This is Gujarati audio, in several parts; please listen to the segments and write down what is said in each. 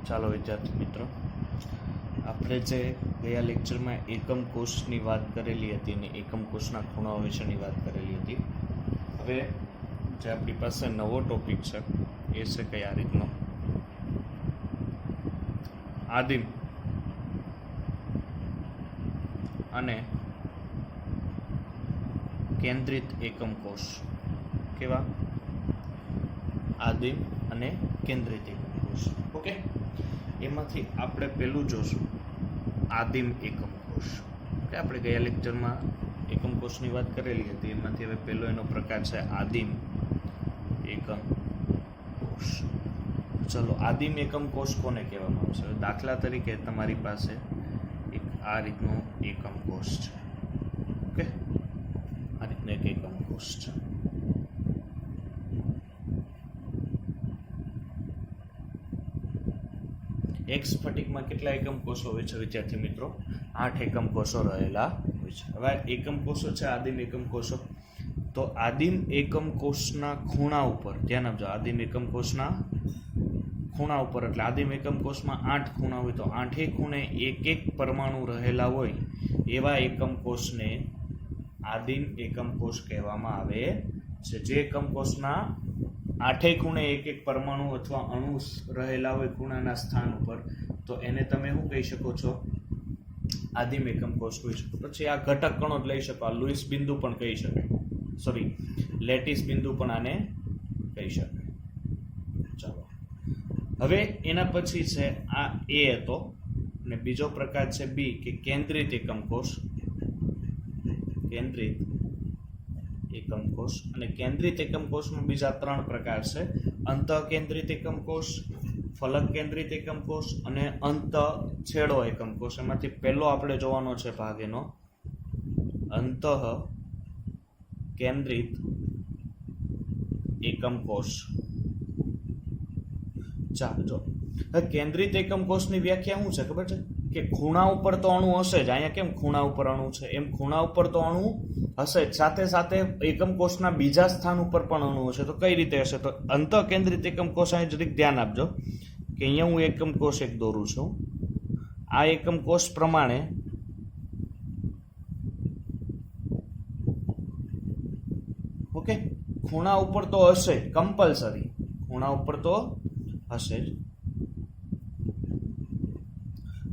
ચાલો વિદ્યાર્થી મિત્રો, આપણે જે ગયા લેક્ચરમાં એકમ કોષની વાત કરેલી હતી અને એકમ કોષના ખૂણાઓ વિશેની વાત કરેલી હતી. હવે જે આપણી પાસે નવો ટોપિક છે એ છે કઈ આ રીતનો આદિમ અને કેન્દ્રિત એકમ કોષ. કેવા? આદિમ અને કેન્દ્રિત એકમ કોષ. ઓકે, એમાંથી આપણે પહેલું જોશું આદિમ એકમ કોષ. ઓકે, આપણે ગયા લેક્ચરમાં એકમ કોષની વાત કરેલી હતી, એમાંથી હવે પહેલો એનો પ્રકાર છે આદિમ એકમ કોષ. ચલો, આદિમ એકમ કોષ કોને કહેવામાં આવશે? દાખલા તરીકે તમારી પાસે એક આ રીતનો એકમ કોષ છે. ઓકે, આ રીતનો એક એકમ કોષ છે. એક સ્ફટિકમાં કેટલા એકમ કોષો હોય છે વિદ્યાર્થી મિત્રો? 8 એકમ કોષો રહેલા હોય છે. હવે એકમ કોષો છે આદિમ એકમ કોષો. તો આદિમ એકમ કોષના ખૂણા ઉપર ધ્યાન આપજો. આદિમ એકમ કોષના ખૂણા ઉપર, એટલે આદિમ એકમ કોષમાં 8 ખૂણા હોય તો 8 ખૂણે એક પરમાણુ રહેલા હોય એવા એકમ કોષને આદિમ એકમ કોષ કહેવામાં આવે છે. જે એકમ કોષના 8 ખૂણે એક પરમાણુ અથવા અણુ રહેલા હોય ખૂણાના સ્થાન ઉપર, તો એને તમે શું કહી શકો છો? આદિમ એકમ કોષ કહી શકો. પછી આ ઘટક કણો જ લઈ શકો. આ લુઈસ બિંદુ પણ કહી શકાય, સોરી લેટિસ બિંદુ પણ આને કહી શકાય. ચાલો, હવે એના પછી છે આ એ હતો, અને બીજો પ્રકાર છે બી, કે કેન્દ્રિત એકમ કોષ. કેન્દ્રિત એકમ કોષ. અને કેન્દ્રિત એકમ કોષમાં બીજા 3 પ્રકાર છે: અંતઃકેન્દ્રિત એકમ કોષ, ફલક કેન્દ્રિત એકમ કોષ અને અંતઃછેડો એકમ કોષ. એમાંથી પહેલો આપણે જોવાનો છે ભાગ એનો અંતઃકેન્દ્રિત એકમ કોષ. ચાલો જો, કેન્દ્રિત એકમ કોષની વ્યાખ્યા શું છે ખબર છે? કે ખૂણા ઉપર તો અણુ હશે જ. અહીંયા કેમ ખૂણા ઉપર અણુ છે, એમ ખૂણા ઉપર તો અણુ હશે જ, સાથે સાથે એકમ કોષના બીજા સ્થાન ઉપર પણ અણુ હશે. તો કઈ રીતે હશે? તો અંતઃકેન્દ્રિત એકમ કોષ, અહીં જરીક ધ્યાન આપજો કે અહીંયા હું એકમ કોષ એક દોરું છું. આ એકમ કોષ પ્રમાણે ઓકે, ખૂણા ઉપર તો હશે જ, કમ્પલસરી ખૂણા ઉપર તો હશે જ.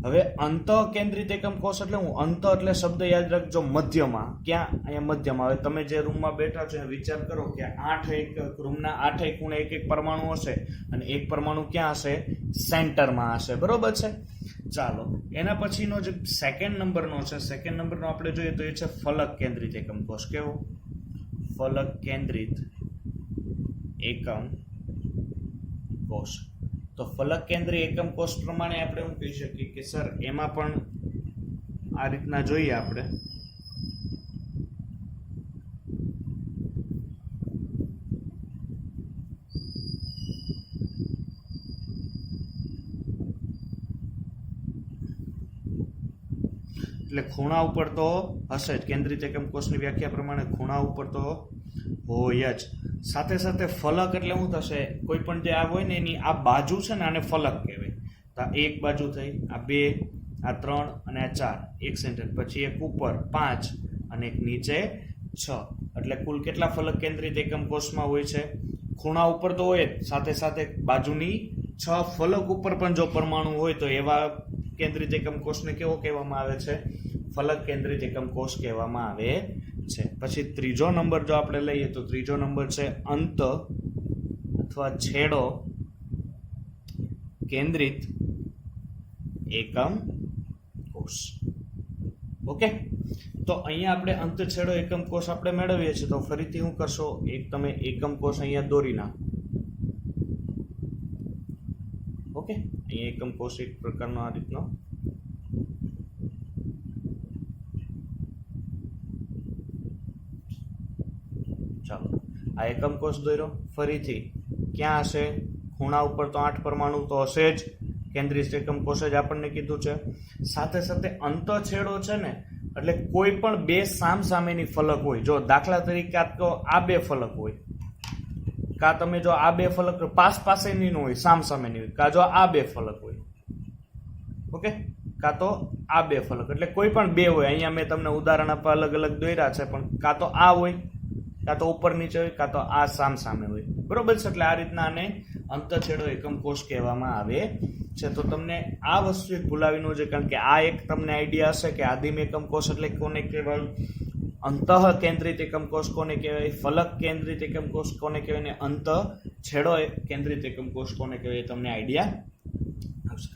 હવે અંતઃકેન્દ્રિત એકમ કોષ એટલે હું, અંત એટલે શબ્દ યાદ રાખજો મધ્યમાં. ક્યાં? અહીંયા મધ્યમાં. હવે તમે જે રૂમમાં બેઠા છો વિચાર કરો કે 8 રૂમના 8 ખૂણે એક પરમાણુ હશે, અને એક પરમાણુ ક્યાં હશે? સેન્ટરમાં હશે. બરોબર છે? ચાલો, એના પછીનો જે સેકન્ડ નંબરનો છે, સેકન્ડ નંબરનો આપણે જોઈએ તો એ છે ફલક કેન્દ્રિત એકમ કોષ. કેવો? ફલક કેન્દ્રિત એકમ કોષ. તો ફલક કેન્દ્રીય એકમ કોષ પ્રમાણે આપણે એવું કહી શકીએ કે સર એમાં પણ આ રીતના જોઈએ આપણે. એટલે ખૂણા ઉપર તો હશે જ. કેન્દ્રિત એકમ કોષની વ્યાખ્યા પ્રમાણે ખૂણા ઉપર તો હોય જ. સાથે સાથે ફલક એટલે શું થશે? કોઈ પણ જે આ હોય ને એની આ બાજુ છે ને, આને ફલક કહેવાય. તો આ એક બાજુ થઈ, આ 2, આ 3 અને આ 4 એક સેન્ટર, પછી એક ઉપર 5 અને એક નીચે 6. એટલે કુલ કેટલા ફલક કેન્દ્રિત એકમ કોષમાં હોય છે? ખૂણા ઉપર તો હોય જ, સાથે સાથે બાજુની 6 ફલક ઉપર પણ જો પરમાણુ હોય તો એવા કેન્દ્રિત એકમ કોષને કેવો કહેવામાં આવે છે? ફલક કેન્દ્રિત એકમ કોષ કહેવામાં આવે છે. પછી ત્રીજો નંબર જો આપણે લઈએ તો ત્રીજો નંબર છે અંત અથવા છેડો કેન્દ્રિત એકમ કોષ. ઓકે, તો અહીંયા આપણે અંત છેડો એકમ કોષ આપણે મેળવીએ છીએ. તો ફરીથી શું કરશો? એક તમે એકમ કોષ અહીંયા દોરી નાખો. ઓકે, અહીંયા એકમ કોષ એક પ્રકારનો આ રીતનો. ચાલો, આ એકમ કોષ દોર્યો. ફરીથી ક્યાં હશે? ખૂણા ઉપર તો 8 પરમાણુ તો હશે જ. કેન્દ્રિત એકમ કોષ જ આપણને કીધું છે. સાથે સાથે અંતઃછેડો છે ને, એટલે કોઈ પણ 2 સામસામેની ફલક હોય. જો દાખલા તરીકે આ 2 ફલક હોય, કા તમે જો આ બે ફલક પાસ પાસેની ન હોય, સામ સામેની હોય, કા જો આ બે ફલક હોય, ઓકે, કા તો આ બે ફલક, એટલે કોઈ પણ બે હોય. અહીંયા મેં તમને ઉદાહરણ આપવા અલગ અલગ દોર્યા છે, પણ કા તો આ હોય, કા તો ઉપર નીચે હોય, કા તો આ સામ સામે હોય, બરોબર છે. એટલે આ રીતના આને અંતછેડો એકમ કોષ કહેવામાં આવે છે. તો તમને આ વસ્તુ એક ભૂલાવી ન જોઈએ, કારણ કે આ એક તમને આઈડિયા હશે કે આદિમ એકમ કોષ એટલે કોને કહેવાય, અંતઃ કેન્દ્રિત એકમ કોષ કોને કહેવાય, ફલક કેન્દ્રિત એકમ કોષ કોને કહેવાય, ને અંત છેડો કેન્દ્રિત એકમ કોષ કોને કહેવાય, તમને આઈડિયા આવશે.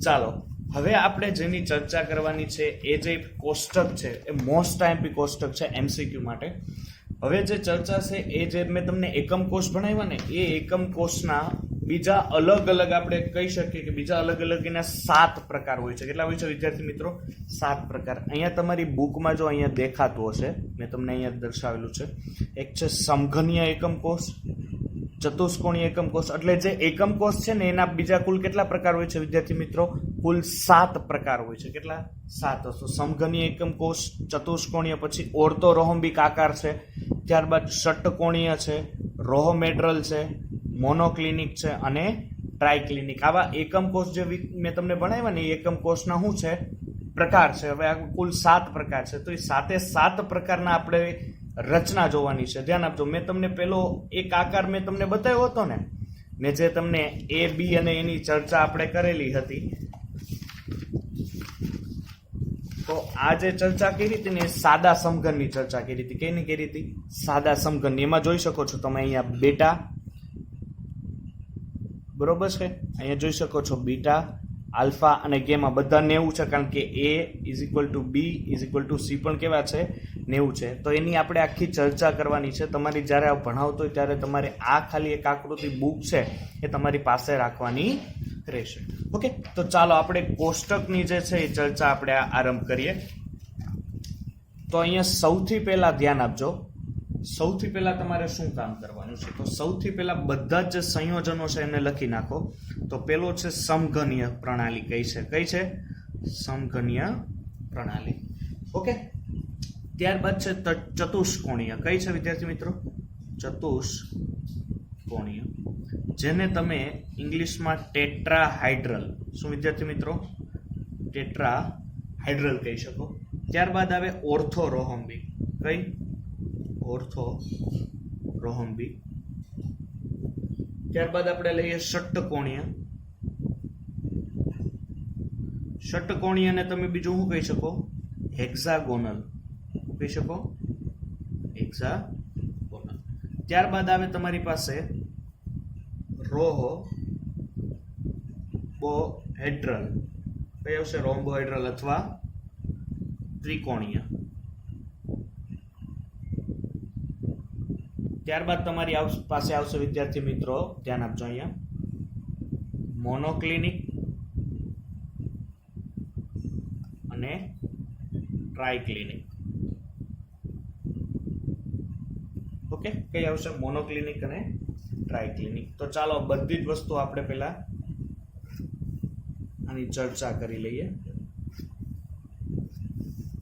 ચાલો, હવે આપણે જેની ચર્ચા કરવાની છે એ જે કોષ્ટક છે એ મોસ્ટ આઈએમપી કોષ્ટક છે એમસીક્યુ માટે. હવે જે ચર્ચા છે એ જે મેં તમને એકમ કોષ ભણાવ્યા ને, એ એકમ કોષના બીજા અલગ અલગ આપણે કહી શકીએ કે બીજા અલગ અલગ એના 7 પ્રકાર હોય છે. કેટલા હોય છે વિદ્યાર્થી મિત્રો? 7 પ્રકાર. અહીંયા તમારી બુકમાં જો અહીંયા દેખાતું હશે, મેં તમને અહીંયા દર્શાવેલું છે. એક છે સમઘનીય એકમ કોષ, ચતુષ્કોણીય એકમ કોષ. એટલે જે એકમ કોષ છે ને એના બીજા કુલ કેટલા પ્રકાર હોય છે વિદ્યાર્થી મિત્રો? કુલ 7 પ્રકાર હોય છે. કેટલા? 7. તો સમઘનીય એકમ કોષ, ચતુષ્કોણીય, પછી ઓર્થોરોહોમ્બિક આકાર છે, ત્યારબાદ ષટ્કોણીય છે, રોહોમેડ્રલ છે, મોનોક્લિનિક છે અને ટ્રાયક્લિનિક. આવા એકમ કોષ જે મેં તમને ભણાવ્યા ને એ એકમ કોષના શું છે? પ્રકાર છે. હવે આ કુલ 7 પ્રકાર છે. તો એ 7 પ્રકારના આપણે રચના જોવાની છે. ધ્યાન આપજો. મેં તમને પેલો એક આકાર મેં તમને બતાવ્યો હતો ને, મેં જે તમને એ બી અને એની ચર્ચા આપણે કરેલી હતી. તો આ જે ચર્ચા કરી હતી ને, સાદા સમઘનની ચર્ચા કરી હતી. કેની કરી હતી? સાદા સમઘનની. એમાં જોઈ શકો છો તમે અહીંયા બેટા, બરોબર છે. અહીંયા જોઈ શકો છો બીટા, આલ્ફા અને ગેમા બધા 90 છે, કારણ કે A = B = C પણ કેવા છે? 90 છે. તો એની આપણે આખી ચર્ચા કરવાની છે. તમારી જ્યારે આ ભણાવતો હોય ત્યારે તમારે આ ખાલી એક આકૃતિ બુક છે એ તમારી પાસે રાખવાની રહેશે. ઓકે, તો ચાલો આપણે કોષ્ટકની જે છે એ ચર્ચા આપણે આરંભ કરીએ. તો અહીંયા સૌથી પહેલા ધ્યાન આપજો, સૌથી પહેલા તમારે શું કામ કરવાનું છે? તો સૌથી પહેલા બધા જ જે સંયોજનો છે એને લખી નાખો. તો પેલો છે સમઘનીય પ્રણાલી. કઈ છે? કઈ છે? સમઘનીય પ્રણાલી. ઓકે, ત્યારબાદ છે ચતુષ્કોણીય. કઈ છે વિદ્યાર્થી મિત્રો? ચતુષ્કોણીય, જેને તમે ઇંગ્લિશમાં ટેટ્રાહાઇડ્રલ, શું વિદ્યાર્થી મિત્રો? ટેટ્રાહાઇડ્રલ કહી શકો. ત્યારબાદ આવે ઓર્થોરોહોમ્બિક. કઈ? ઓર્થોરોહોમ્બિક. ત્યારબાદ આપણે લઈએ ષટ્કોણીય. ષટ્કોણીયને તમે બીજું શું કહી શકો? હેક્સાગોનલ કહી શકો, હેક્સાગોનલ. ત્યારબાદ આવે તમારી પાસે રોમ્બોહેડ્રલ. કઈ આવશે? રોમ્બોહેડ્રલ અથવા ત્રિકોણીય. ત્યારબાદ તમારી પાસે આવશે વિદ્યાર્થી મિત્રો, ધ્યાન આપજો અહીંયા, મોનોક્લિનિક અને ટ્રાયક્લિનિક. ઓકે, કઈ આવશે? મોનોક્લિનિક અને ટ્રાયક્લિનિક. તો ચાલો બધી જ વસ્તુ આપણે પહેલા આની ચર્ચા કરી લઈએ.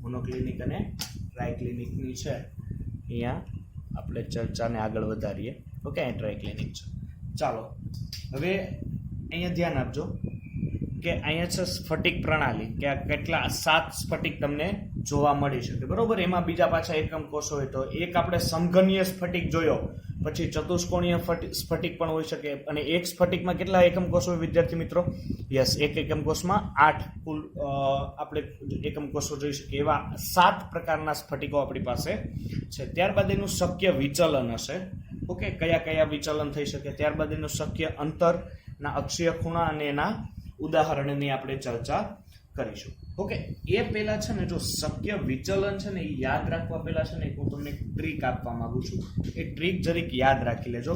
મોનોક્લિનિક અને ટ્રાયક્લિનિકની છે અહીંયા આપણે ચર્ચાને આગળ વધારીએ. ઓકે, અહીં ટ્રાયક્લિનિક છે. ચાલો હવે અહીંયા ધ્યાન આપજો કે અહીંયા છે સ્ફટિક પ્રણાલી, કે આ કેટલા 7 સ્ફટિક તમને જોવા મળી શકે, બરોબર. એમાં બીજા પાછા એકમ કોષ હોય. તો એક આપણે સમઘનીય સ્ફટિક જોયો, પછી ચતુષ્કોણીય સ્ફટિક પણ હોઈ શકે. અને એક સ્ફટિકમાં કેટલા એકમ કોષ હોય વિદ્યાર્થી મિત્રો? યસ, એક એકમ કોષમાં 8 કુલ આપણે એકમ કોષો જોઈ શકીએ. એવા 7 પ્રકારના સ્ફટિકો આપણી પાસે છે. ત્યારબાદ એનું શક્ય વિચલન હશે. ઓકે, કયા કયા વિચલન થઈ શકે. ત્યારબાદ એનું શક્ય અંતરના અક્ષીય ખૂણા અને એના ઉદાહરણની આપણે ચર્ચા કરીશું. ઓકે, એ પહેલા છે ને, જો શક્ય વિચલન છે ને એ યાદ રાખવા પહેલા છે ને હું તમને એક ટ્રીક આપવા માંગુ છું. એ ટ્રીક જરીક યાદ રાખી લેજો.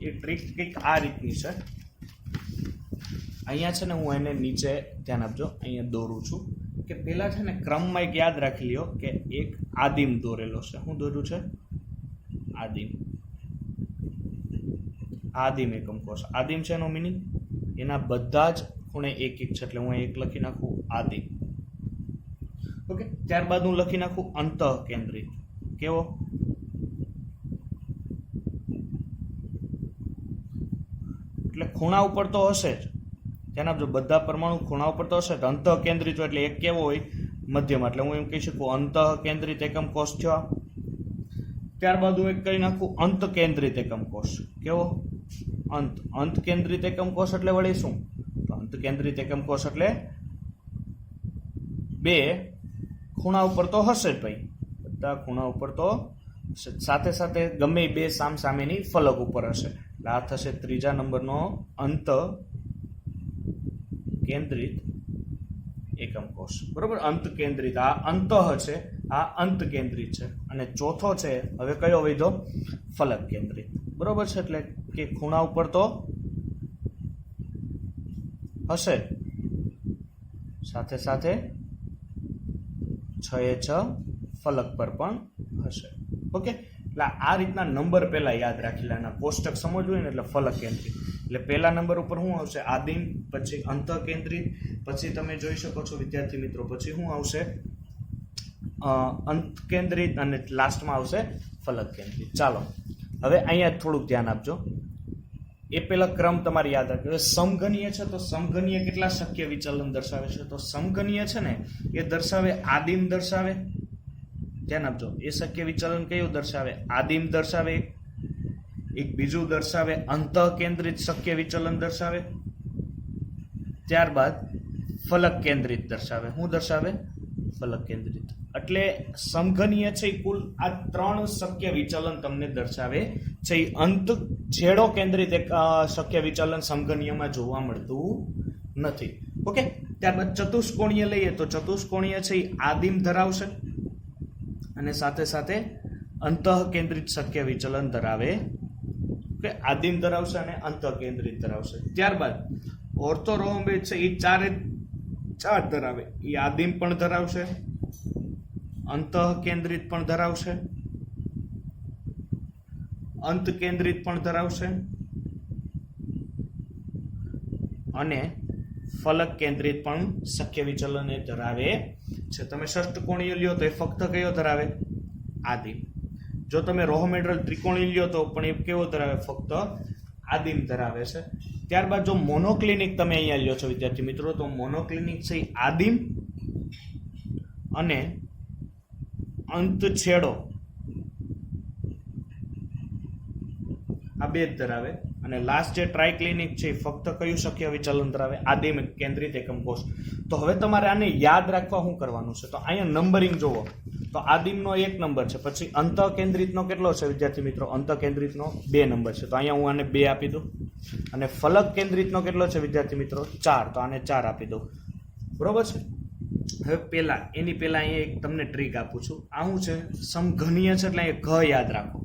એ ટ્રીક કંઈક આ રીતની છે. અહીંયા છે ને હું એને નીચે ધ્યાન આપજો, અહીંયા દોરું છું કે પહેલા છે ને ક્રમમાં એક યાદ રાખી લ્યો કે એક આદિમ દોરેલો છે. શું દોર્યું છે? આદિમ. આદિમ એકમ કોષ. આદિમ છે એનો મિનિંગ એના બધા જ ખૂણે એક એક છે, એટલે હું એક લખી નાખું આદિમ. ઓકે, ત્યારબાદ હું લખી નાખું અંતઃ કેન્દ્રિત. કેવો? ખૂણા ઉપર તો હશે જ, ધ્યાન આપજો, બધા પરમાણુ ખૂણા ઉપર તો હશે જ. અંતઃ કેન્દ્રિત હોય એટલે એક કેવો હોય? મધ્યમ. એટલે હું એમ કહી શકું અંતઃ કેન્દ્રિત એકમ કોષ થયો. ત્યારબાદ હું એક કરી નાખું અંત કેન્દ્રિત એકમ કોષ. કેવો? અંત કેન્દ્રિત એકમ કોષ એટલે વળી શું? તો અંત કેન્દ્રિત એકમ કોષ એટલે બે ખૂણા ઉપર તો હશે જ ભાઈ, બધા ખૂણા ઉપર તો સાથે સાથે ગમે બે સામસામેની ફલક ઉપર હશે. એટલે આ થશે ત્રીજા નંબરનો અંત કેન્દ્રિત એકમ કોષ. બરોબર, અંત કેન્દ્રિત. આ અંતઃ છે, આ અંત કેન્દ્રિત છે. અને ચોથો છે હવે કયો વધ્યો? ફલક કેન્દ્રિત. બરોબર છે, એટલે કે ખૂણા ઉપર તો હશે સાથે સાથે 6 ફલક પર પણ હશે. ઓકે, એટલે આ રીતના નંબર પહેલા યાદ રાખેલા, એના કોષ્ટક સમજવું હોય ને એટલે ફલક કેન્દ્રિત. એટલે પહેલા નંબર ઉપર શું આવશે? આદિમ, પછી અંતઃ કેન્દ્રિત, પછી તમે જોઈ શકો છો વિદ્યાર્થી મિત્રો પછી શું આવશે? અંત કેન્દ્રિત, અને લાસ્ટમાં આવશે ફલક કેન્દ્રિત. ચાલો હવે અહીંયા થોડુંક ધ્યાન આપજો. એ પેલા ક્રમ તમારે યાદ રાખજો. સમઘનીય છે તો સમઘનીય કેટલા શક્ય વિચલન દર્શાવે છે? તો સમઘનીય છે ને એ દર્શાવે આદિમ દર્શાવે. ધ્યાન આપજો, એ શક્ય વિચલન કયું દર્શાવે? આદિમ દર્શાવે. એક બીજું દર્શાવે અંતઃ કેન્દ્રિત શક્ય વિચલન દર્શાવે. ત્યારબાદ ફલક કેન્દ્રિત દર્શાવે. શું દર્શાવે? ફલક કેન્દ્રિત. એટલે સમઘનીય છે કુલ આ 3 શક્ય વિચલન તમને દર્શાવે છે. અંત છેડો કેન્દ્રિત એક શક્ય વિચલન સમઘનીયમાં જોવા મળતું નથી. ઓકે, ત્યારબાદ ચતુષ્કોણીય લઈએ તો ચતુષ્કોણીય છે એ આદિમ ધરાવશે અને સાથે સાથે અંતઃ કેન્દ્રિત શક્ય વિચલન ધરાવે. ઓકે, આદિમ ધરાવશે અને અંતઃ કેન્દ્રિત ધરાવશે. ત્યારબાદ ઓર્થોરોમ્બોઇડ છે એ 4 ધરાવે. એ આદિમ પણ ધરાવશે, અંતઃ કેન્દ્રિત પણ ધરાવશે, અંત કેન્દ્રિત પણ ધરાવશે અને ફલક કેન્દ્રિત પણ શક્ય વિચલન એ ધરાવે છે. તમે ષષ્ઠકોણીય લ્યો તો એ ફક્ત કયો ધરાવે? આદિમ. જો તમે રોહોમેડ્રલ ત્રિકોણીય લ્યો તો પણ એ કેવો ધરાવે? ફક્ત આદિમ ધરાવે છે. ત્યારબાદ જો મોનોક્લિનિક તમે અહીંયા લ્યો છો વિદ્યાર્થી મિત્રો, તો મોનોક્લિનિક છે આદિમ અને અંત છેડો આ બે જ ધરાવે. અને લાસ્ટ જે ટ્રાયક્લિનિક છે ફક્ત કયું શક્ય વિચલન ધરાવે? આદિમ કેન્દ્રિત એકમ કોષ. તો હવે તમારે આને યાદ રાખવા શું કરવાનું છે? તો અહીંયા નંબરિંગ જોવો તો આદિમનો 1 નંબર છે, પછી અંતઃ કેન્દ્રિતનો કેટલો છે વિદ્યાર્થી મિત્રો? અંતઃ કેન્દ્રિતનો 2 નંબર છે, તો અહીંયા હું આને 2 આપી દઉં. અને ફલક કેન્દ્રિતનો કેટલો છે વિદ્યાર્થી મિત્રો? 4, તો આને 4 આપી દઉં. બરોબર છે. હવે એની પહેલા અહીંયા એક તમને ટ્રીક આપું છું. આ શું છે? સમઘનીય છે એટલે અહીંયા ઘ યાદ રાખો.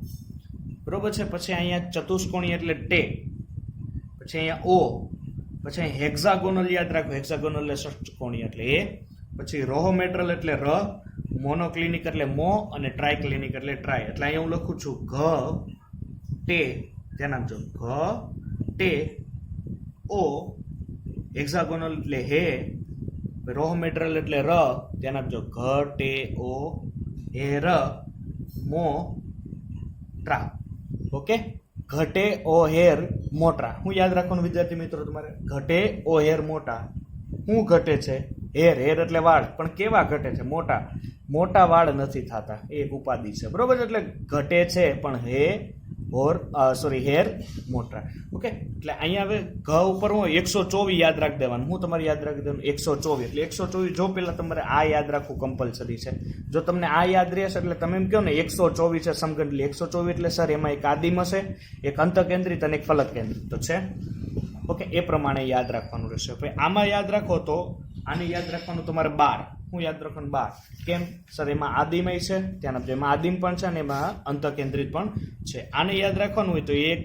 બરોબર છે. પછી અહીંયા ચતુષ્કોણીય એટલે ટે, પછી અહીંયા ઓ, પછી અહીંયા હેક્ઝાગોનલ યાદ રાખો. હેક્ઝાગોનલ એટલે ષષ્ઠકોણીય એટલે એ, પછી રોહોમેટ્રલ એટલે ર, મોનોક્લિનિક એટલે મો અને ટ્રાયક્લિનિક એટલે ટ્રાય. એટલે અહીંયા હું લખું છું ઘ ટે, ધ્યાન આપજો, ઘ ટે ઓ, હેક્ઝાગોનલ એટલે હે, રોહોમેટ્રલ એટલે ર, ધ્યાન આપજો, ઘ ટે ઓ હે ર મો ટ્રા. ઓકે, ઘટે ઓ હેર મોટા. શું યાદ રાખવાનું વિદ્યાર્થી મિત્રો તમારે? ઘટે ઓ હેર મોટા. શું ઘટે છે? હેર. હેર એટલે વાળ, પણ કેવા ઘટે છે? મોટા. મોટા વાળ નથી થતા, એ એક ઉપાધિ છે. બરોબર, એટલે ઘટે છે પણ હેર મોટા. ઓકે, એટલે અહીંયા હવે ઘ ઉપર હું 124 યાદ રાખી દેવાનું. હું તમારે યાદ રાખી દેવાનું 124. એટલે 124 જો પેલા તમારે આ યાદ રાખવું કમ્પલસરી છે. જો તમને આ યાદ રહેશે એટલે તમે એમ કહો ને 124 છે સમઘન. 124 એટલે સર એમાં એક આદિમ હશે, એક અંતઃ કેન્દ્રિત અને એક ફલક કેન્દ્રિત તો છે. ઓકે, એ પ્રમાણે યાદ રાખવાનું રહેશે. હવે આમાં યાદ રાખો તો આને યાદ રાખવાનું તમારે 12. હું યાદ રાખવાનું 12. કેમ સર? એમાં આદિમય છે, ધ્યાન આપજો, એમાં આદિમ પણ છે અને એમાં અંતઃ કેન્દ્રિત પણ છે. આને યાદ રાખવાનું હોય તો 1,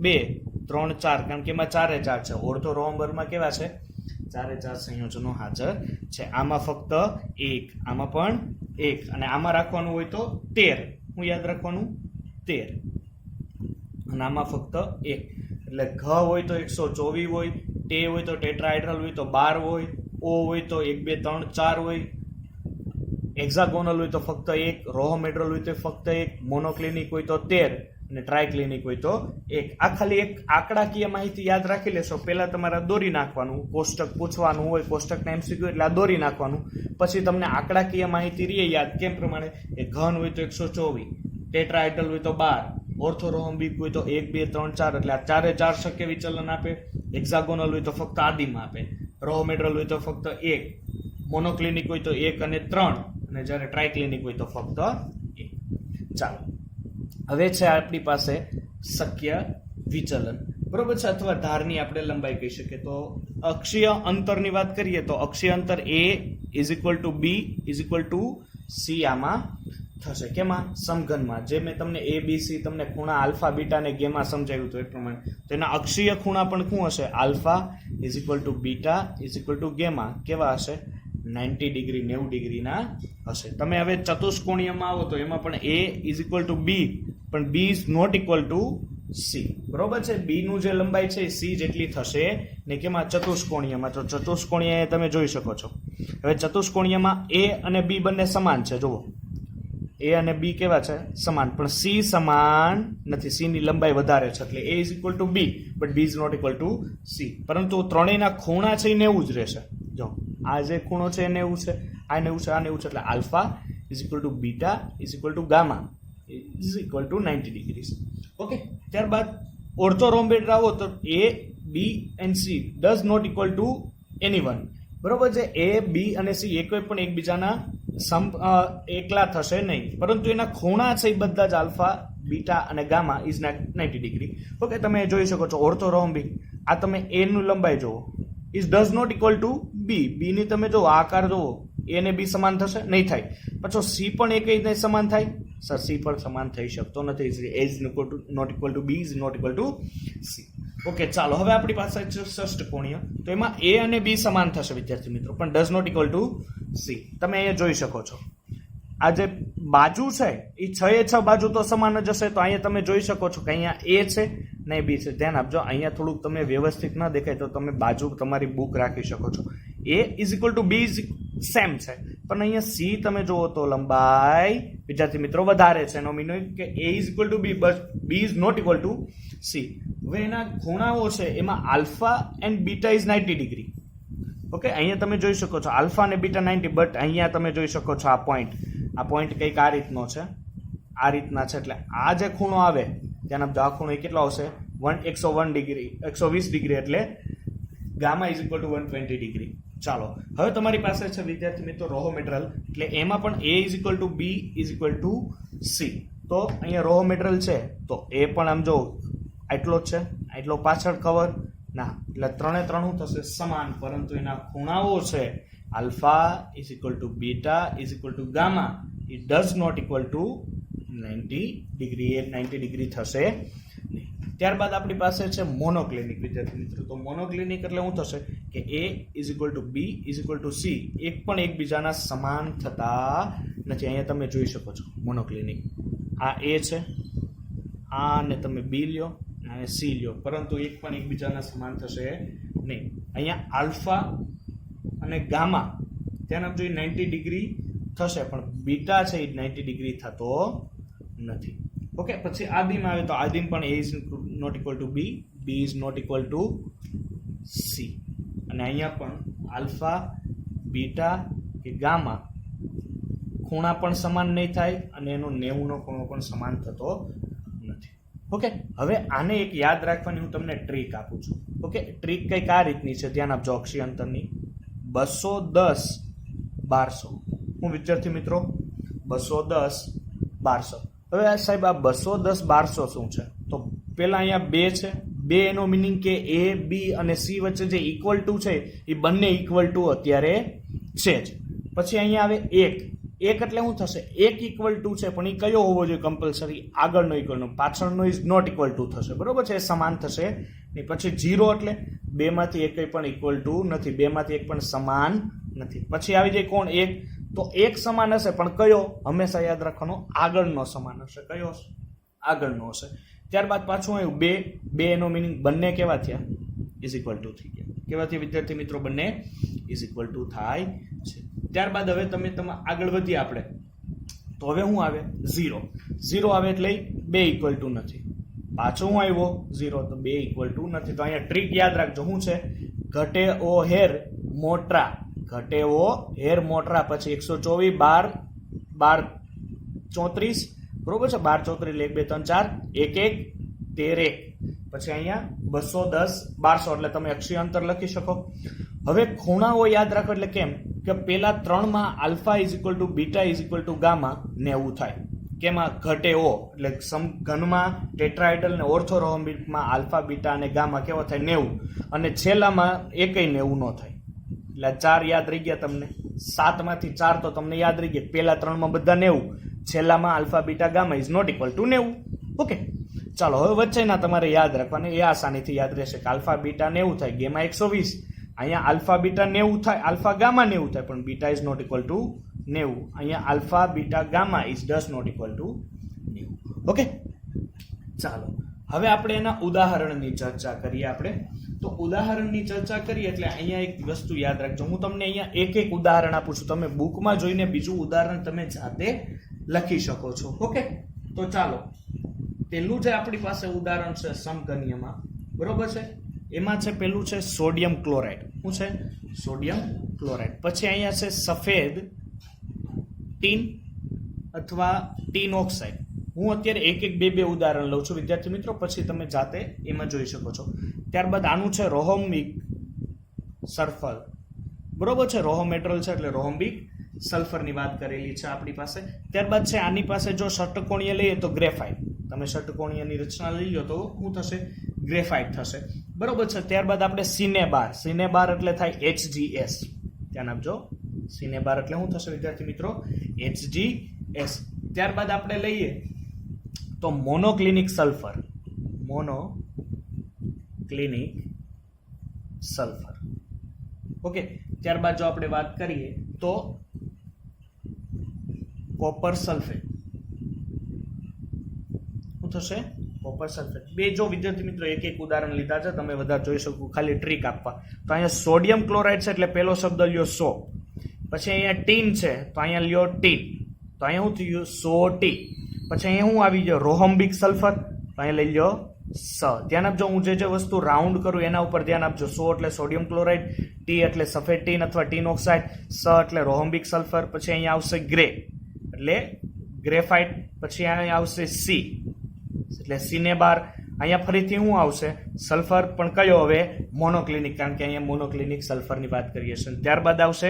2, 3, 4, કારણ કે એમાં 4 છે. ઓર્થો રોમ્બરમાં કેવા છે? 4 સંયોજનો હાજર છે. આમાં ફક્ત 1, આમાં પણ 1, અને આમાં રાખવાનું હોય તો 13. હું યાદ રાખવાનું 13, અને આમાં ફક્ત 1. એટલે ઘ હોય તો 124 હોય, ટે હોય તો ટેટ્રાહાઇડ્રલ હોય તો 12 હોય, ઓ હોય તો 1, 2, 3, 4 હોય, હેક્ઝાગોનલ હોય તો ફક્ત 1, રોહોમેડ્રલ હોય તો ફક્ત 1, મોનોક્લિનિક હોય તો 13, અને ટ્રાયક્લિનિક હોય તો 1. આ ખાલી એક આંકડાકીય માહિતી યાદ રાખી લેશો. પહેલા તમારે દોરી નાખવાનું, કોષ્ટક પૂછવાનું હોય, કોષ્ટકના MCQ એટલે આ દોરી નાખવાનું. પછી તમને આંકડાકીય માહિતી રહે યાદ કેમ પ્રમાણે કે ઘન હોય તો 124, ટેટ્રાહેડ્રલ હોય તો 12, ઓર્થોરોમ્બિક હોય તો 1 2 3 4 એટલે આ 4 એ 4 શક્ય વિચલન આપે. હેક્સાગોનલ હોય તો ફક્ત આદિમાં આપે. રોહોમેડ્રલ હોય તો ફક્ત 1, મોનોક્લિનિક હોય તો 1 અને 3, અને જ્યારે ટ્રાયક્લિનિક હોય તો ફક્ત 1. ચાલો હવે છે આપણી પાસે શક્ય વિચલન, બરોબર છે, અથવા ધારની આપણે લંબાઈ કહી શકીએ. તો અક્ષીય અંતરની વાત કરીએ તો અક્ષીય અંતર a = b = c આમાં થશે. કેમાં? સમઘનમાં. જે મેં તમને a b c તમને ખૂણા આલ્ફા બીટા અને ગેમા સમજાવ્યું હતું એ પ્રમાણે તો એના અક્ષીય ખૂણા પણ શું હશે? આલ્ફા = બીટા = ગેમા કેવા હશે? 90 ડિગ્રી 90 ડિગ્રીના હશે. તમે હવે ચતુષ્કોણીયમાં આવો તો એમાં પણ a = b પણ b is not equal to c, બરોબર છે. b નું જે લંબાઈ છે એ c જેટલી થશે ને કેમાં? ચતુષ્કોણીયમાં. તો ચતુષ્કોણીય તમે જોઈ શકો છો. હવે ચતુષ્કોણીયમાં a અને b બંને સમાન છે. જુઓ a અને b કેવા છે? સમાન, પણ c સમાન નથી. c ની લંબાઈ વધારે છે એટલે a = b but b is not equal to c. પરંતુ ત્રણેયના ખૂણા છે એ 90 જ રહેશે. જો આ જે ખૂણો છે એ 90 છે, આ 90 છે, આ 90 છે, એટલે alpha = beta = gamma = 90 degree. Okay, ત્યારબાદ ઓર્થોરોમ્બેડ આવો તો a b and c does not equal to anyone, બરોબર છે. a b અને c એ કોઈ પણ એકબીજાના એકલા થશે નહીં, પરંતુ એના ખૂણા છે એ બધા જ આલ્ફા બીટા અને ગામા ઇઝ 90 ડિગ્રી. ઓકે, તમે જોઈ શકો છો ઓર્થોરોમ્બિક. આ તમે a નું લંબાઈ જુઓ, is does not equal to b. b ની તમે જો આકાર જુઓ, a ને b સમાન થશે? નહીં થાય. પછી c પણ એક જ સમાન થાય? સર c પણ સમાન થઈ શકતો નથી. a is not equal to b is not equal to c. Okay, ચાલો હવે આપણી પાસે છે ષષ્ઠકોણીય. તો એમાં a અને b સમાન થશે વિદ્યાર્થી મિત્રો, પણ does not equal to c. તમે અહીંયા જોઈ શકો છો આ જે બાજુ છે એ 6 એ 6 બાજુ તો સમાન જ હશે. તો અહીંયા તમે જોઈ શકો છો કે અહીંયા a છે ને b છે. ધ્યાન આપજો, અહીંયા થોડુંક તમને વ્યવસ્થિત ન દેખાય તો તમે બાજુ તમારી બુક રાખી શકો છો. a = b સેમ છે, પણ અહીંયા c તમે જુઓ તો લંબાઈ વિદ્યાર્થી મિત્રો વધારે છે. એનો મીનિંગ કે a = b but b is not equal to c. હવે એના ખૂણાઓ છે એમાં alpha and beta is 90 degree. Okay, અહીંયા તમે જોઈ શકો છો આલ્ફા અને બીટા 90, બટ અહીંયા તમે જોઈ શકો છો આ પોઈન્ટ કંઈક આ રીતનો છે, આ રીતના છે. એટલે આ જે ખૂણો આવે ત્યાં આ ખૂણો એ કેટલો આવશે? 101 ડિગ્રી 120 ડિગ્રી, એટલે ગામા = 120 ડિગ્રી. ચાલો હવે તમારી પાસે છે વિદ્યાર્થી મિત્રો રોહોમેડ્રલ. એટલે એમાં પણ a = b = c. તો અહીંયા રોહોમેડ્રલ છે તો એ પણ આમ જો આટલો જ છે, આટલો પાછળ કવર ના, એટલે ત્રણે ત્રણ થશે સમાન, પરંતુ એના ખૂણાઓ છે alpha = beta = gamma it does not equal to 90 degree. A 90 degree થશે નહીં. ત્યારબાદ આપણી પાસે છે મોનોક્લિનિક વિદ્યાર્થી મિત્રો. તો મોનોક્લિનિક એટલે શું થશે કે a = b = c એક પણ એકબીજાના સમાન થતા નથી. અહીંયા તમે જોઈ શકો છો મોનોક્લિનિક. આ a છે, આ ને તમે b લ્યો અને c લ્યો, પરંતુ એક પણ એકબીજાના સમાન થશે નહીં. અહીંયા આલ્ફા અને ગામા ત્યાં જોઈએ 90 ડિગ્રી થશે, પણ બીટા છે એ 90 ડિગ્રી થતો નથી. ઓકે, પછી આદિમ આવે તો આદિમ પણ a is not equal to b, b is not equal to c. અને અહીંયા પણ આલ્ફા બીટા કે ગામા ખૂણા પણ સમાન નહીં થાય અને એનો 90 નો ખૂણો પણ સમાન થતો નથી. ઓકે, હવે આને એક યાદ રાખવાની હું તમને ટ્રીક આપું છું. ઓકે, ટ્રીક કંઈક આ રીતની છે, ધ્યાન આપજો. અક્ષીય અંતરની 210 1200. હું વિદ્યાર્થી મિત્રો 210 1200. હવે આ સાહેબ આ 210 1200 શું છે? તો પેલા અહીંયા 2 છે, 2 એનો મિનિંગ કે a b અને c વચ્ચે જે ઇક્વલ ટુ છે એ બંને ઇક્વલ ટુ અત્યારે છે જ. પછી અહીંયા આવે 1 એટલે શું થશે? 1 = 2 છે, પણ એ કયો હોવો જોઈએ? કમ્પલસરી આગળનો ઇક્વલનો, પાછળનો ઇઝ નોટ ઇક્વલ ટુ થશે, બરોબર છે, એ સમાન થશે નહીં. પછી 0 એટલે 2 માંથી એક પણ ઇક્વલ ટુ નથી, 2 માંથી એક પણ સમાન નથી. પછી આવી જાય કોણ? 1. તો 1 સમાન હશે, પણ કયો? હંમેશા યાદ રાખવાનો આગળનો સમાન હશે. કયો? આગળનો હશે. ત્યારબાદ પાછું આવ્યું 2 એનો મિનિંગ બંને કેવા થયા? = થઈ ગયા. કેવા થયા વિદ્યાર્થી મિત્રો? બંને = થાય છે. ત્યારબાદ હવે તમે આગળ વધીએ આપણે તો હવે શું આવે? 0 આવે એટલે 2 ઇક્વલ ટુ નથી. પાછો હું આવ્યો 0, તો 2 ઇક્વલ ટુ નથી. તો અહીંયા ટ્રીક યાદ રાખજો, શું છે? ઘટે ઓ હેર મોટરા, ઘટે ઓ હેર મોટરા, પછી 124, 12, 34, બરોબર છે? 12, 34, 1, 2, 3, 4, 1, 1, 13, 1, પછી અહીંયા 210, 1200, એટલે તમે અક્ષીય અંતર લખી શકો. હવે ખૂણાઓ યાદ રાખો, એટલે કેમ કે પેલા 3 માં alpha is equal to beta is equal to gamma 90 થાય. કેમાં? ઘટે ઓ, એટલે સમઘનમાં ટેટ્રાહેડ્રલ ને ઓર્થોરોમ્બિકમાં આલ્ફા બીટા અને ગામા કેવો થાય? 90, અને છેલ્લામાં એકેય 90 નો થાય. એટલે 4 યાદ રહી ગયા તમને. 7 માંથી 4 તો તમને યાદ રહી ગયા. પેલા 3 માં બધા 90, છેલ્લામાં alpha beta gamma is not equal to 90. Okay, ચાલો હવે વચ્ચેના તમારે યાદ રાખવાના, એ આસાનીથી યાદ રહેશે કે આલ્ફા બીટા 90 થાય, ગેમા 120. અહીંયા આલ્ફા બીટા 90 થાય, આલ્ફા ગામા 90 થાય, પણ beta is not equal to 90. અહીંયા alpha beta gamma is does not equal to 90. Okay, ચાલો હવે આપણે એના ઉદાહરણની ચર્ચા કરીએ. આપણે તો ઉદાહરણની ચર્ચા કરીએ એટલે અહીંયા એક વસ્તુ યાદ રાખજો, હું તમને અહીંયા એક ઉદાહરણ આપું છું. તમે બુકમાં જોઈને બીજું ઉદાહરણ તમે જાતે લખી શકો છો. ઓકે, તો ચાલો પેલું જે આપણી પાસે ઉદાહરણ છે સમઘનીયમાં, બરોબર છે? એમાં છે પેલું છે સોડિયમ ક્લોરાઇડ. શું છે? Sodium chloride. પછી અહીંયા છે સફેદ ટીન અથવા ટીન ઓક્સાઇડ. હું અત્યારે એક બે ઉદાહરણ લઉં છું વિદ્યાર્થી મિત્રો, પછી તમે જાતે એમાં જોઈ શકો છો. ત્યારબાદ આનું છે રોહોમ્બિક સલ્ફર, બરોબર છે? રોહોમેટ્રલ છે એટલે રોહોમ્બિક સલ્ફરની વાત કરેલી છે આપણી પાસે. ત્યારબાદ છે આની પાસે જો ષટ્કોણીય લઈએ તો ગ્રેફાઇટ. તમે ષટ્કોણીયની રચના લઈ લો તો શું થશે? ગ્રેફાઇટ થશે, બરોબર છે? ત્યારબાદ આપણે સિનેબાર. સિનેબાર એટલે થાય HGS. ધ્યાન આપજો, સિનેબાર એટલે શું થશે વિદ્યાર્થી મિત્રો? HGS. ત્યારબાદ આપણે લઈએ તો મોનોક્લિનિક સલ્ફર. મોનોક્લિનિક સલ્ફર. ઓકે, ત્યારબાદ જો આપણે વાત કરીએ તો કોપર સલ્ફેટ. શું થશે? Copper sulphate. બે જો વિદ્યાર્થી મિત્રો એક ઉદાહરણ લીધા છે, તમે બધા જોઈ શકો, ખાલી ટ્રીક આપવા. તો અહીંયા સોડિયમ ક્લોરાઇડ છે એટલે પેલો શબ્દ લ્યો સો. પછી અહીંયા ટીન છે તો અહીંયા લ્યો ટીન. તો અહીંયા શું થયું? સોટી. પછી અહીંયા શું આવી ગયો? રોહોમ્બિક સલ્ફર. તો અહીંયા લઈ લો સ. ધ્યાન આપજો, હું જે વસ્તુ રાઉન્ડ કરું એના ઉપર ધ્યાન આપજો. સો એટલે સોડિયમ ક્લોરાઇડ, ટી એટલે સફેદ ટીન અથવા ટીન ઓક્સાઇડ, સ એટલે રોહોમ્બિક સલ્ફર. પછી અહીંયા આવશે ગ્રે એટલે ગ્રેફાઇટ. પછી અહીંયા આવશે સી એટલે સિનેબાર. અહીંયા ફરીથી શું આવશે? સલ્ફર, પણ કયો હવે? મોનોક્લિનિક, કારણ કે અહીંયા મોનોક્લિનિક સલ્ફરની વાત કરીએ છીએ. ત્યારબાદ આવશે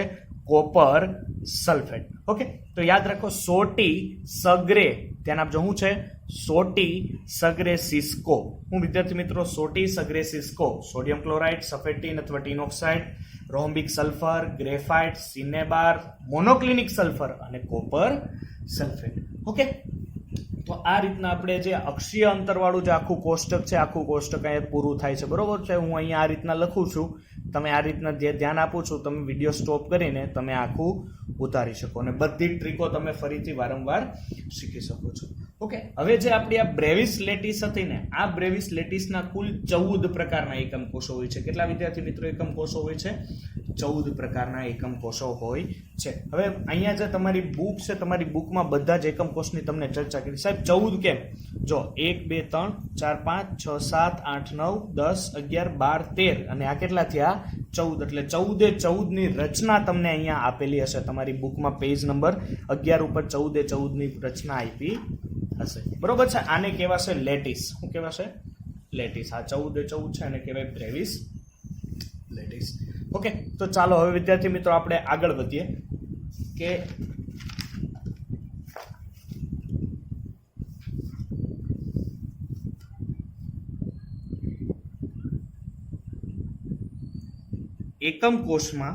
કોપર સલ્ફેટ. ઓકે, તો યાદ રાખો સોટી સગ્રે. ધ્યાન આપજો, શું છે? સોટી સગ્રે સિસ્કો. હું વિદ્યાર્થી મિત્રો સોટી સગ્રે સિસ્કો, સોડિયમ ક્લોરાઇડ, સફેદ ટીન અથવા tin oxide, rhombic sulphur, graphite, cinnabar, monoclinic sulphur અને કોપર સલ્ફેટ. ઓકે, તો આ રીતના આપણે જે અક્ષીય અંતરવાળું જે આખું કોષ્ટક છે, આખું કોષ્ટક અહીંયા પૂરું થાય છે, બરોબર છે? હું અહીંયા આ રીતના લખું છું, તમે આ રીતના જે ધ્યાન આપું છું, તમે વિડીયો સ્ટોપ કરીને તમે આખું ઉતારી શકો અને બધી ટ્રીકો તમે ફરીથી વારંવાર શીખી શકો છો. ઓકે, હવે જે આપણી આ બ્રેવિસ લેટિસ હતી ને, આ બ્રેવિસ લેટિસના કુલ 14 પ્રકારના એકમ કોષો હોય છે. કેટલા વિદ્યાર્થી મિત્રો એકમ કોષો હોય છે? 14 પ્રકારના એકમ કોષો હોય છે. હવે અહીંયા જે તમારી બુક છે, તમારી બુકમાં બધા જ એકમ કોષની તમને ચર્ચા કરી. સાહેબ 14 કેમ? જો 1, 2, 3, 4, 5, 6, 7, 8, 9, 10, 11, 12, 13 અને આ કેટલા થયા? 14. એટલે 14 ની રચના તમને અહીંયા આપેલી હશે તમારી બુકમાં, પેજ નંબર 11 ઉપર 14 ની રચના આપી હશે, બરોબર છે? આને કહેવાશે લેટિસ. શું કહેવાશે? લેટિસ. આ 14 છે અને કહેવાય બ્રેવિસ લેટિસ. ઓકે, તો ચાલો હવે વિદ્યાર્થી મિત્રો આપણે આગળ વધીએ કે એકમ કોષમાં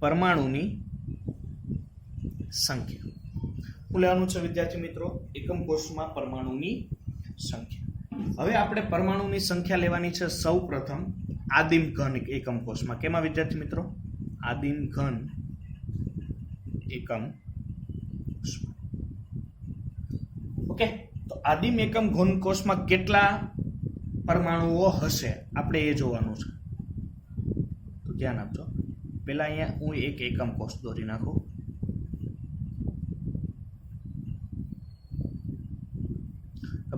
પરમાણુની સંખ્યા. શું લેવાનું છે વિદ્યાર્થી મિત્રો? એકમ કોષમાં પરમાણુની સંખ્યા. હવે આપણે પરમાણુની સંખ્યા લેવાની છે સૌ પ્રથમ આદિમ ઘન એકમ કોષમાં. કેમાં વિદ્યાર્થી મિત્રો? આદિમ ઘન એકમ કોષમાં. ઓકે, તો આદિમ એકમ ઘન કોષમાં કેટલા પરમાણુઓ હશે આપણે એ જોવાનું છે. તો ધ્યાન આપજો. પહેલા અહીંયા હું એક એકમ કોષ દોરી નાખું.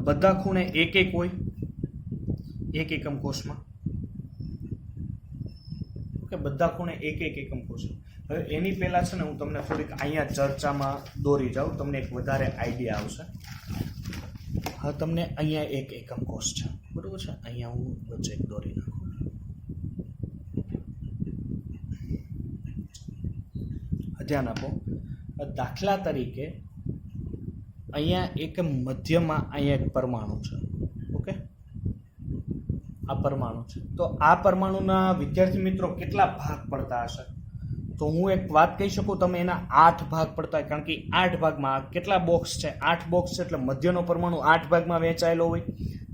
બધા ખૂણે એક એક હોય એક એકમ કોષમાં. ઓકે, બધા ખૂણે એક એક એકમ કોષ. હવે એની પહેલા છે ને હું તમને થોડીક અહીંયા ચર્ચામાં દોરી જાઉં, તમને એક વધારે આઈડિયા આવશે. હા, તમને અહીંયા એક એકમ કોષ છે, બરોબર છે. અહીંયા હું વચ્ચે એક દોરી નાખું. ધ્યાન આપો. દાખલા તરીકે અહીંયા એક મધ્યમાં અહીંયા એક પરમાણુ છે. ઓકે, આ પરમાણુ છે. તો આ પરમાણુના વિદ્યાર્થી મિત્રો કેટલા ભાગ પડતા હશે? તો હું એક વાત કહી શકું, તમે એના 8 ભાગ પડતા હોય, કારણ કે 8 ભાગમાં કેટલા બોક્સ છે? 8 બોક્સ છે. એટલે મધ્યનો પરમાણુ 8 ભાગમાં વહેંચાયેલો હોય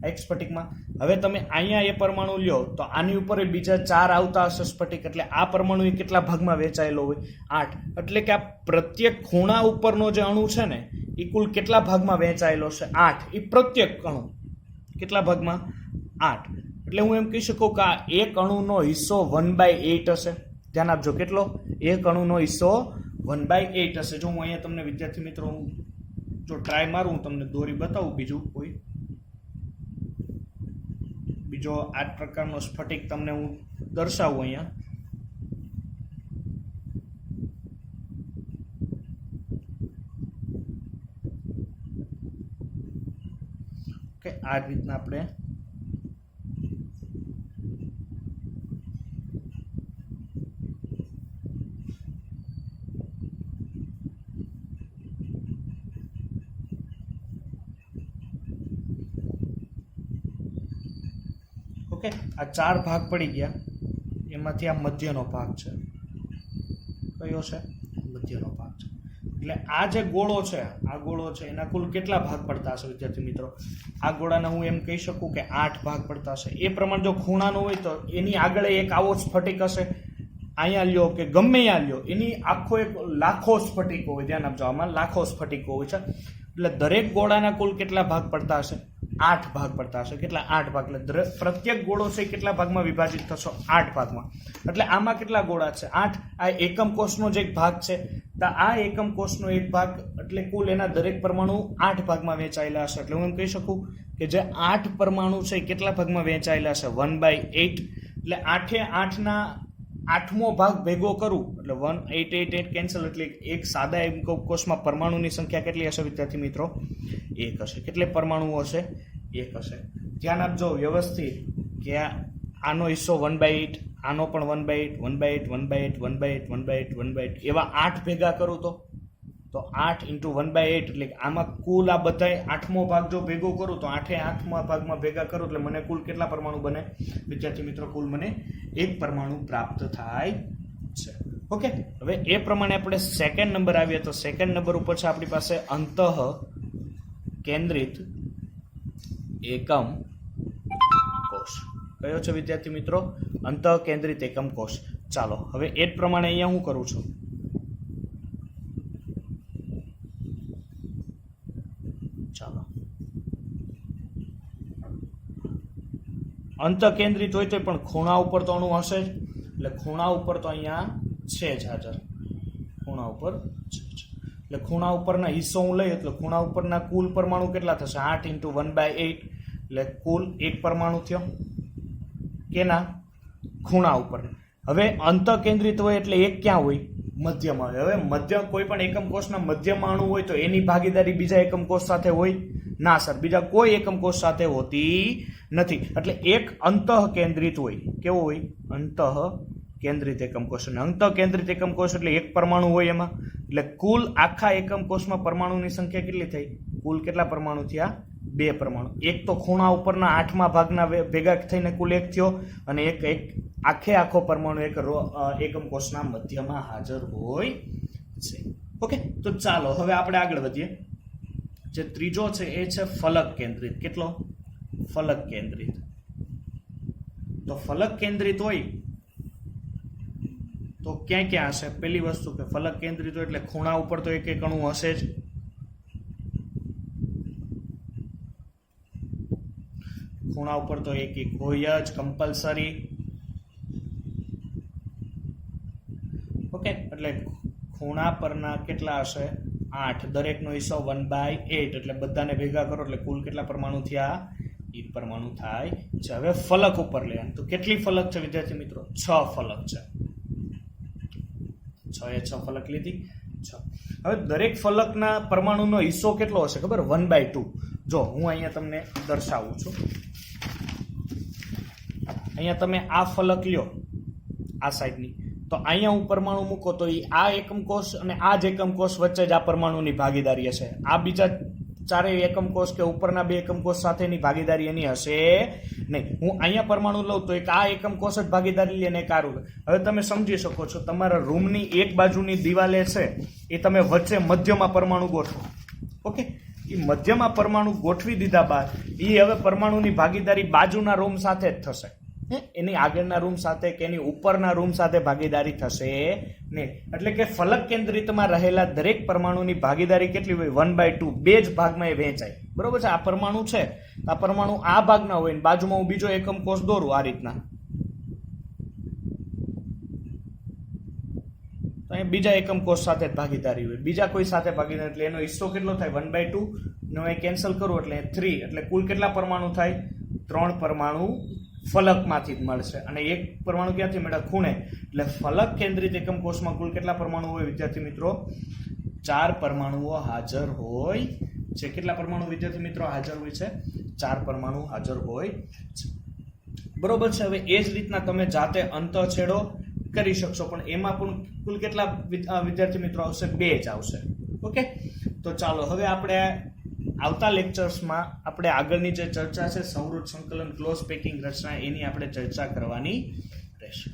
એક સ્ફટિકમાં. હવે તમે અહીંયા એ પરમાણુ લ્યો તો આની ઉપર બીજા 4 આવતા હશે સ્ફટિક, એટલે આ પરમાણુ એ કેટલા ભાગમાં વહેંચાયેલો હોય? 8. એટલે કે આ પ્રત્યેક ખૂણા ઉપરનો જે અણુ છે ને એ કુલ કેટલા ભાગમાં વહેંચાયેલો છે? 8. એ પ્રત્યેક અણુ કેટલા ભાગમાં? 8. એટલે હું એમ કહી શકું કે આ એક અણુનો હિસ્સો 1/8 હશે. ધ્યાન આપજો, કેટલો? એક અણુનો હિસ્સો 1/8 હશે. જો હું અહીંયા તમને વિદ્યાર્થી મિત્રો જો ટ્રાય મારું, હું તમને દોરી બતાવું, બીજો આ પ્રકારનો સ્ફટિક તમને હું દર્શાવું અહીંયા. ઓકે, આ રીતના આપણે ઓકે, આ 4 ભાગ પડી ગયા. એમાંથી આ મધ્યનો ભાગ છે. કયો છે? મધ્યનો ભાગ છે. એટલે આ જે ગોળો છે, આ ગોળો છે એના કુલ કેટલા ભાગ પડતા હશે વિદ્યાર્થી મિત્રો? આ ગોળાના હું એમ કહી શકું કે 8 ભાગ પડતા હશે. એ પ્રમાણે જો ખૂણાનો હોય તો એની આગળ એક આવો સ્ફટિક હશે. અહીંયા લ્યો કે ગમે ત્યાં લ્યો, એની આખો એક લાખો સ્ફટિકો હોય. ધ્યાન આપજો, આમાં લાખો સ્ફટિકો હોય છે. એટલે દરેક ગોળાના કુલ કેટલા ભાગ પડતા હશે? 8 ભાગ પડતા હશે. કેટલા? 8 ભાગ. એટલે પ્રત્યેક ગોળો છે કેટલા ભાગમાં વિભાજિત થશે? 8 ભાગમાં. એટલે આમાં કેટલા ગોળા છે? 8. આ એકમ કોષનો જે એક ભાગ છે, તો આ એકમ કોષનો એક ભાગ, એટલે કુલ એના દરેક પરમાણુ 8 ભાગમાં વહેંચાયેલા હશે. એટલે હું એમ કહી શકું કે જે 8 પરમાણુ છે કેટલા ભાગમાં વહેંચાયેલા હશે? 1/8. એટલે 8/8ના 8મો ભાગ ભેગો કરું એટલે 1 8 8 8 કેન્સલ. એટલે એક સાદા એકમ કોષમાં પરમાણુની સંખ્યા કેટલી હશે વિદ્યાર્થી મિત્રો? 1 હશે. કેટલે પરમાણુઓ હશે? 1 હશે. ધ્યાન આપજો વ્યવસ્થિત કે આનો હિસ્સો 1/8, આનો પણ 1/8, 1/8, 1/8, 1/8, 1/8, 1/8, એવા 8 ભેગા કરું તો 8 × 1/8, એટલે આમાં કુલ આ બધા 8મો ભાગ જો ભેગો કરું તો 8/8મા ભાગમાં ભેગા કરું એટલે મને કુલ કેટલા પરમાણુ બને વિદ્યાર્થી મિત્રો? કુલ મને 1 પરમાણુ પ્રાપ્ત થાય છે. ઓકે, હવે એ પ્રમાણે આપણે સેકન્ડ નંબર આવીએ તો સેકન્ડ નંબર ઉપર છે આપણી પાસે અંતઃ કેન્દ્રિત એકમ કોષ. કયો છે વિદ્યાર્થી મિત્રો? અંતઃ કેન્દ્રિત એકમ કોષ. ચાલો હવે એ જ પ્રમાણે અહીંયા હું કરું છું, ચાલો અંતઃ કેન્દ્રિત હોય તો પણ ખૂણા ઉપર તો અણુ હશે જ. એટલે ખૂણા ઉપર તો અહીંયા છે જ હાજર. ખૂણા ઉપર છે જ. એટલે ખૂણા ઉપરના હિસ્સો હું લઈ એટલે ખૂણા ઉપરના કુલ પરમાણુ કેટલા થશે? 8 × 1/8. એટલે કુલ 1 પરમાણુ થયો કેના? ખૂણા ઉપર. હવે અંતઃ કેન્દ્રિત હોય એટલે એક ક્યાં હોય? મધ્યમાં હોય. હવે મધ્ય કોઈ પણ એકમ કોષના મધ્યમાં અણુ હોય તો એની ભાગીદારી બીજા એકમ કોષ સાથે હોય? ના સર, બીજા કોઈ એકમ કોષ સાથે હોતી નથી. એટલે એક અંતઃ કેન્દ્રિત હોય. કેવો હોય? અંતઃ કેન્દ્રિત એકમ કોષ. અને અંતઃ કેન્દ્રિત એકમ કોષ એટલે એક પરમાણુ હોય એમાં. એટલે કુલ આખા એકમ કોષમાં પરમાણુની સંખ્યા કેટલી થઈ? કુલ કેટલા પરમાણુ થયા? 2 પરમાણુ. એક તો ખૂણા ઉપરના 8મા ભાગના ભેગા થઈને કુલ 1 થયો, અને એક આખો પરમાણુ એકમ કોષના મધ્યમાં હાજર હોય છે. ઓકે, તો ચાલો હવે આપણે આગળ વધીએ. જે ત્રીજો છે એ છે ફલક કેન્દ્રિત. કેટલો? ફલક કેન્દ્રિત. તો ફલક કેન્દ્રિત હોય તો ક્યાં ક્યાં હશે? પહેલી વસ્તુ કે ફલક કેન્દ્રિત હોય એટલે ખૂણા ઉપર તો એક અણુ હશે જ. ખૂણા ઉપર તો એક હોય જ કમ્પલસરી. ઓકે, એટલે ખૂણા પરના કેટલા હશે? 8 દરેકનો હિસ્સો 1/8 એટલે બધાને ભેગા કરો એટલે કુલ કેટલા પરમાણુ થયા 8 પરમાણુ થાય છે. હવે ફલક ઉપર લે તો કેટલી ફલક છે વિદ્યાર્થી મિત્રો 6 ફલક છે. 6 ફલક લીધી 6. હવે દરેક ફલકના પરમાણુનો હિસ્સો કેટલો હશે ખબર 1/2. જો હું અહીંયા તમને દર્શાવું છું. અહીંયા તમે આ ફલક લ્યો આ સાઈડની તો અહીંયા હું પરમાણુ મૂકો તો આ એકમ કોષ અને આ જ એકમ કોષ વચ્ચે જ આ પરમાણુની ભાગીદારી હશે. આ બીજા ચારેય એકમ કોષ કે ઉપરના 2 એકમ કોષ સાથેની ભાગીદારી એની હશે નહીં. હું અહીંયા પરમાણુ લઉં તો એક આ એકમ કોષ જ ભાગીદારી લે ને એક આ રૂમ. હવે તમે સમજી શકો છો તમારા રૂમની એક બાજુની દિવાલે છે એ તમે વચ્ચે મધ્યમાં પરમાણુ ગોઠવો. ઓકે, એ મધ્યમાં પરમાણુ ગોઠવી દીધા બાદ એ હવે પરમાણુની ભાગીદારી બાજુના રૂમ સાથે જ થશે. એની આગળના રૂમ સાથે કે એની ઉપરના રૂમ સાથે ભાગીદારી થશે નહીં. એટલે કે ફલક કેન્દ્રિતમાં રહેલા દરેક પરમાણુની ભાગીદારી કેટલી હોય 1/2. 2 જ ભાગમાં એ વહેંચાય. બરોબર છે. આ પરમાણુ છે આ પરમાણુ આ ભાગના હોય ને બાજુમાં હું બીજો એકમ કોષ દોરું આ રીતના તો અહીં બીજા એકમ કોષ સાથે જ ભાગીદારી હોય. બીજા કોઈ સાથે ભાગીદારી એટલે એનો હિસ્સો કેટલો થાય 1/2 નો એ કેન્સલ કરું એટલે 3 એટલે કુલ કેટલા પરમાણુ થાય 3 પરમાણુ ફલકમાંથી જ મળશે. અને એક પરમાણુ ક્યાંથી મળે ખૂણે. એટલે ફલક કેન્દ્રિત એકમ કોષમાં કુલ કેટલા પરમાણુ હોય વિદ્યાર્થી મિત્રો 4 પરમાણુઓ હાજર હોય છે. કેટલા પરમાણુ વિદ્યાર્થી મિત્રો હાજર હોય છે 4 પરમાણુ હાજર હોય છે. બરોબર છે. હવે એ જ રીતના તમે જાતે અંતઃછેડો કરી શકશો પણ એમાં પણ કુલ કેટલા વિદ્યાર્થી મિત્રો આવશે 2 જ આવશે. ઓકે, તો ચાલો હવે આપણે આવતા લેક્ચર્સમાં આપણે આગળની જે ચર્ચા છે સંવૃત સંકલન ક્લોઝ પેકિંગ રચના એની આપણે ચર્ચા કરવાની રહેશે.